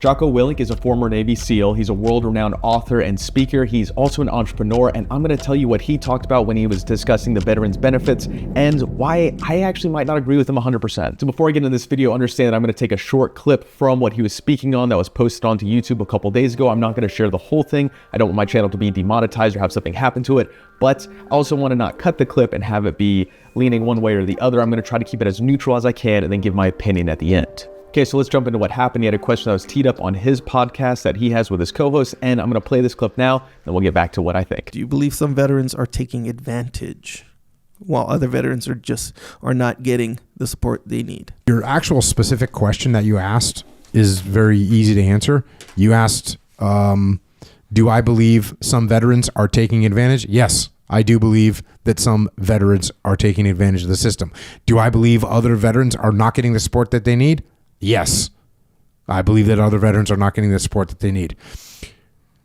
Jocko Willink is a former Navy SEAL. He's a world-renowned author and speaker. He's also an entrepreneur, and I'm going to tell you what he talked about when he was discussing the veterans benefits and why I actually might not agree with him 100%. So before I get into this video, understand that I'm going to take a short clip from what he was speaking on that was posted onto YouTube a couple days ago. I'm not going to share the whole thing. I don't want my channel to be demonetized or have something happen to it, but I also want to not cut the clip and have it be leaning one way or the other. I'm going to try to keep it as neutral as I can and then give my opinion at the end. Okay, so let's jump into what happened. He had a question that was teed up on his podcast that he has with his co-host, and I'm going to play this clip now, then we'll get back to what I think. Do you believe some veterans are taking advantage while other veterans are not getting the support they need? Your actual specific question that you asked is very easy to answer. You asked, do I believe some veterans are taking advantage? Yes, I do believe that some veterans are taking advantage of the system. Do I believe other veterans are not getting the support that they need? Yes, I believe that other veterans are not getting the support that they need.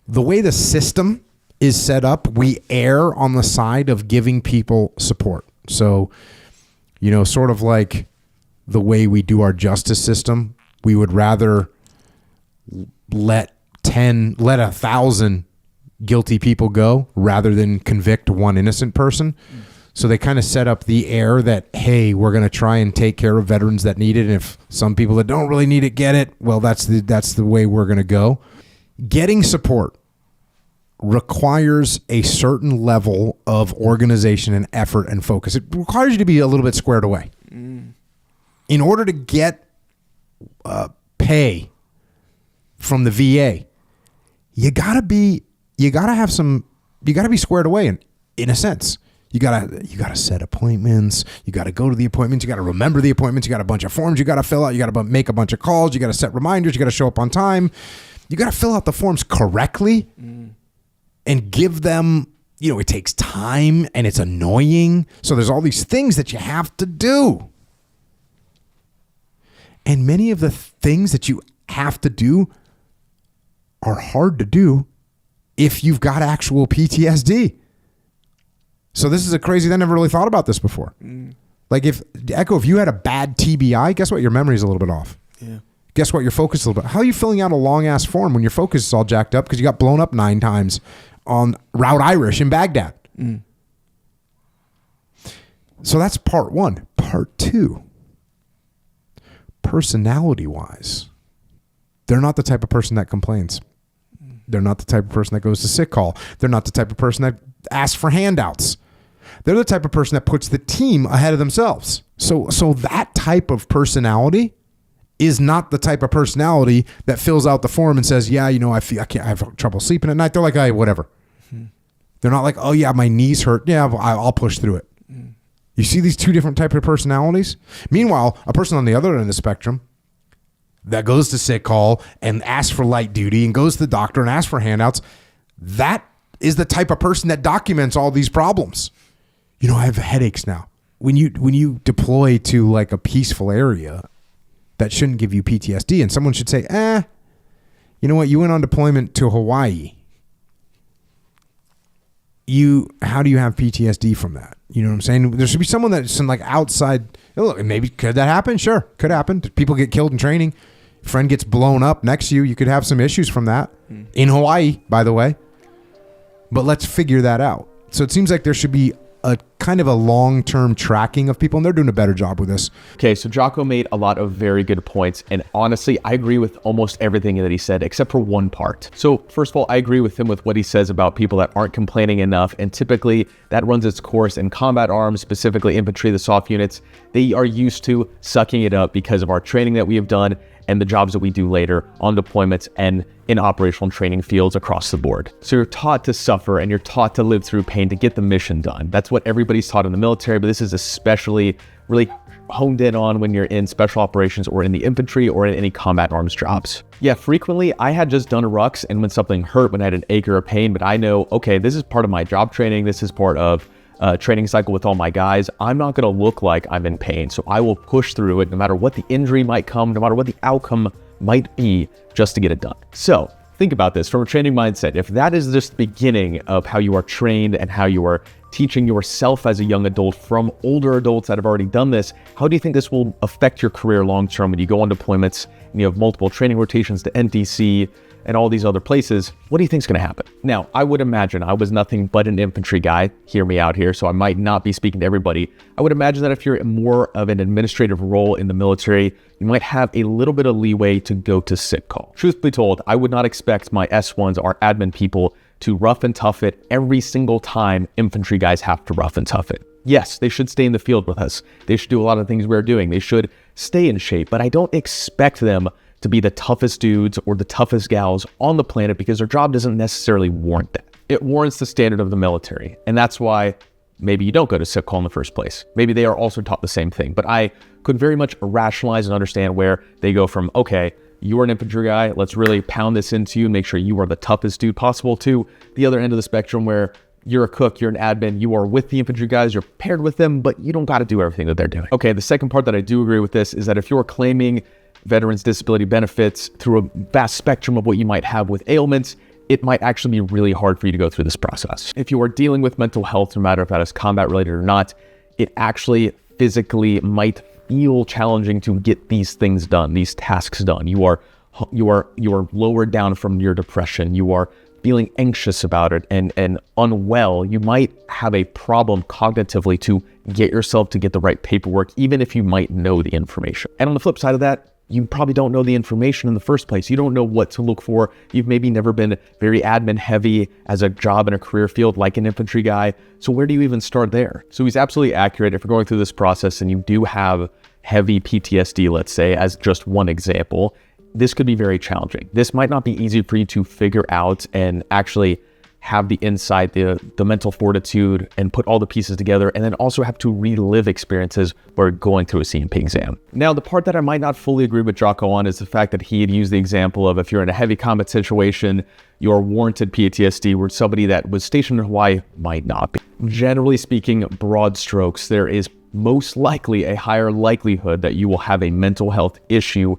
The way the system is set up, we err on the side of giving people support. So, sort of like the way we do our justice system, we would rather let 1,000 guilty people go rather than convict one innocent person. So they kind of set up the air that, hey, we're going to try and take care of veterans that need it. And if some people that don't really need it get it, well, that's the way we're going to go. Getting support requires a certain level of organization and effort and focus. It requires you to be a little bit squared away. In order to get pay from the VA, you gotta be squared away in a sense. You gotta set appointments. You gotta go to the appointments. You gotta remember the appointments. You got a bunch of forms you gotta fill out. You gotta make a bunch of calls. You gotta set reminders. You gotta show up on time. You gotta fill out the forms correctly and give them. It takes time and it's annoying. So there's all these things that you have to do, and many of the things that you have to do are hard to do if you've got actual PTSD. So this is a crazy thing. I never really thought about this before. Like if you had a bad TBI, guess what? Your memory is a little bit off. Yeah. Guess what? Your focus is a little bit. How are you filling out a long ass form when your focus is all jacked up because you got blown up 9 times on Route Irish in Baghdad? So that's part 1. Part 2. Personality wise, they're not the type of person that complains. They're not the type of person that goes to sick call. They're not the type of person that asks for handouts. They're the type of person that puts the team ahead of themselves. So that type of personality is not the type of personality that fills out the form and says, yeah, I have trouble sleeping at night. They're like, hey, whatever. They're not like, oh yeah, my knees hurt. Yeah, I'll push through it. You see these two different types of personalities? Meanwhile, a person on the other end of the spectrum that goes to sick call and asks for light duty and goes to the doctor and asks for handouts, that is the type of person that documents all these problems. I have headaches now. When you deploy to like a peaceful area, that shouldn't give you PTSD. And someone should say, you know what? You went on deployment to Hawaii. How do you have PTSD from that? You know what I'm saying? There should be someone that's like outside. Look, maybe could that happen? Sure, could happen. People get killed in training. Friend gets blown up next to you. You could have some issues from that in Hawaii, by the way. But let's figure that out. So it seems like there should be a kind of a long-term tracking of people, and they're doing a better job with this. Okay, so Jocko made a lot of very good points, and honestly, I agree with almost everything that he said, except for one part. So first of all, I agree with him with what he says about people that aren't complaining enough, and typically that runs its course in combat arms, specifically infantry, the soft units. They are used to sucking it up because of our training that we have done and the jobs that we do later on deployments and in operational training fields across the board. So you're taught to suffer and you're taught to live through pain to get the mission done. That's what everybody's taught in the military, but this is especially really honed in on when you're in special operations or in the infantry or in any combat arms jobs. Yeah, frequently I had just done a rucks and when something hurt, when I had an ache or a pain, but I know, okay, this is part of my job training. This is part of training cycle with all my guys. I'm not going to look like I'm in pain. So I will push through it no matter what the injury might come, no matter what the outcome might be, just to get it done. So think about this from a training mindset. If that is just the beginning of how you are trained and how you are teaching yourself as a young adult from older adults that have already done this, how do you think this will affect your career long-term when you go on deployments and you have multiple training rotations to NTC and all these other places? What do you think is going to happen? Now, I would imagine, I was nothing but an infantry guy, hear me out here, so I might not be speaking to everybody. I would imagine that if you're in more of an administrative role in the military, you might have a little bit of leeway to go to sick call. Truth be told, I would not expect my S1s, our admin people, to rough and tough it every single time infantry guys have to rough and tough it. Yes, they should stay in the field with us. They should do a lot of things we're doing. They should stay in shape, but I don't expect them to be the toughest dudes or the toughest gals on the planet because their job doesn't necessarily warrant that. It warrants the standard of the military, and that's why maybe you don't go to sick call in the first place. Maybe they are also taught the same thing, but I could very much rationalize and understand where they go from, okay, you are an infantry guy, let's really pound this into you and make sure you are the toughest dude possible, to the other end of the spectrum where you're a cook, you're an admin, you are with the infantry guys, you're paired with them, but you don't got to do everything that they're doing. Okay, the second part that I do agree with this is that if you're claiming veterans disability benefits through a vast spectrum of what you might have with ailments, it might actually be really hard for you to go through this process. If you are dealing with mental health, no matter if that is combat related or not, it actually physically might feel challenging to get these things done, these tasks done. You are lowered down from your depression. You are feeling anxious about it and unwell. You might have a problem cognitively to get yourself to get the right paperwork, even if you might know the information. And on the flip side of that, you probably don't know the information in the first place. You don't know what to look for. You've maybe never been very admin heavy as a job in a career field like an infantry guy. So where do you even start there? So he's absolutely accurate. If you're going through this process and you do have heavy PTSD, let's say, as just one example, this could be very challenging. This might not be easy for you to figure out and actually have the insight, the mental fortitude, and put all the pieces together, and then also have to relive experiences where going through a CMP exam. Now, the part that I might not fully agree with Jocko on is the fact that he had used the example of if you're in a heavy combat situation, your warranted PTSD, where somebody that was stationed in Hawaii might not be. Generally speaking, broad strokes, there is most likely a higher likelihood that you will have a mental health issue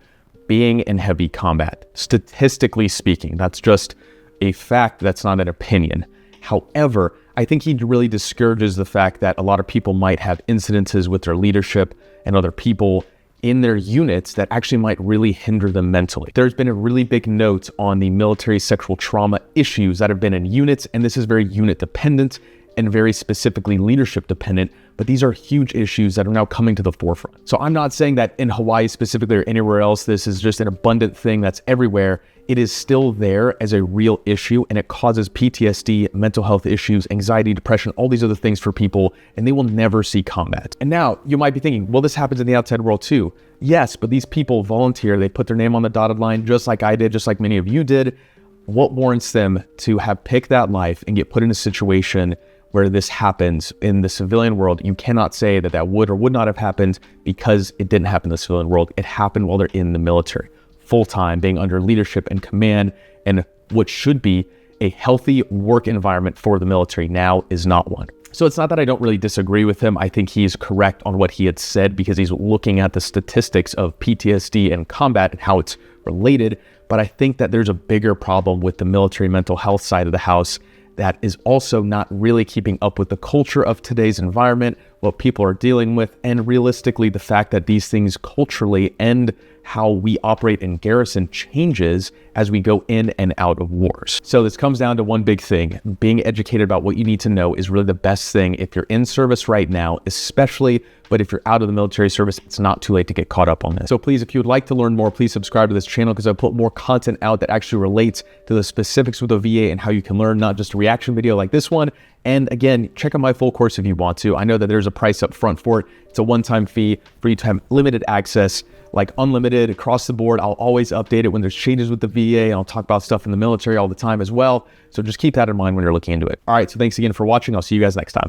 being in heavy combat. Statistically speaking, that's just a fact, that's not an opinion. However, I think he really discourages the fact that a lot of people might have incidences with their leadership and other people in their units that actually might really hinder them mentally. There's been a really big note on the military sexual trauma issues that have been in units, and this is very unit dependent and very specifically leadership dependent, but these are huge issues that are now coming to the forefront. So I'm not saying that in Hawaii specifically or anywhere else, this is just an abundant thing that's everywhere. It is still there as a real issue, and it causes PTSD, mental health issues, anxiety, depression, all these other things for people, and they will never see combat. And now you might be thinking, well, this happens in the outside world too. Yes, but these people volunteer, they put their name on the dotted line, just like I did, just like many of you did. What warrants them to have picked that life and get put in a situation where this happens in the civilian world? You cannot say that that would or would not have happened because it didn't happen in the civilian world. It happened while they're in the military, full-time, being under leadership and command, and what should be a healthy work environment for the military now is not one. So it's not that I don't really disagree with him. I think he's correct on what he had said because he's looking at the statistics of PTSD and combat and how it's related. But I think that there's a bigger problem with the military mental health side of the house that is also not really keeping up with the culture of today's environment, what people are dealing with, and realistically, the fact that these things culturally and how we operate in garrison changes as we go in and out of wars. So this comes down to one big thing. Being educated about what you need to know is really the best thing if you're in service right now, especially, but if you're out of the military service, it's not too late to get caught up on this. So please, if you would like to learn more, please subscribe to this channel because I put more content out that actually relates to the specifics with the VA and how you can learn, not just a reaction video like this one. And again, check out my full course if you want to. I know that there's a price up front for it. It's a one-time fee for you to have limited access, like unlimited across the board. I'll always update it when there's changes with the VA. I'll talk about stuff in the military all the time as well. So just keep that in mind when you're looking into it. All right, so thanks again for watching. I'll see you guys next time.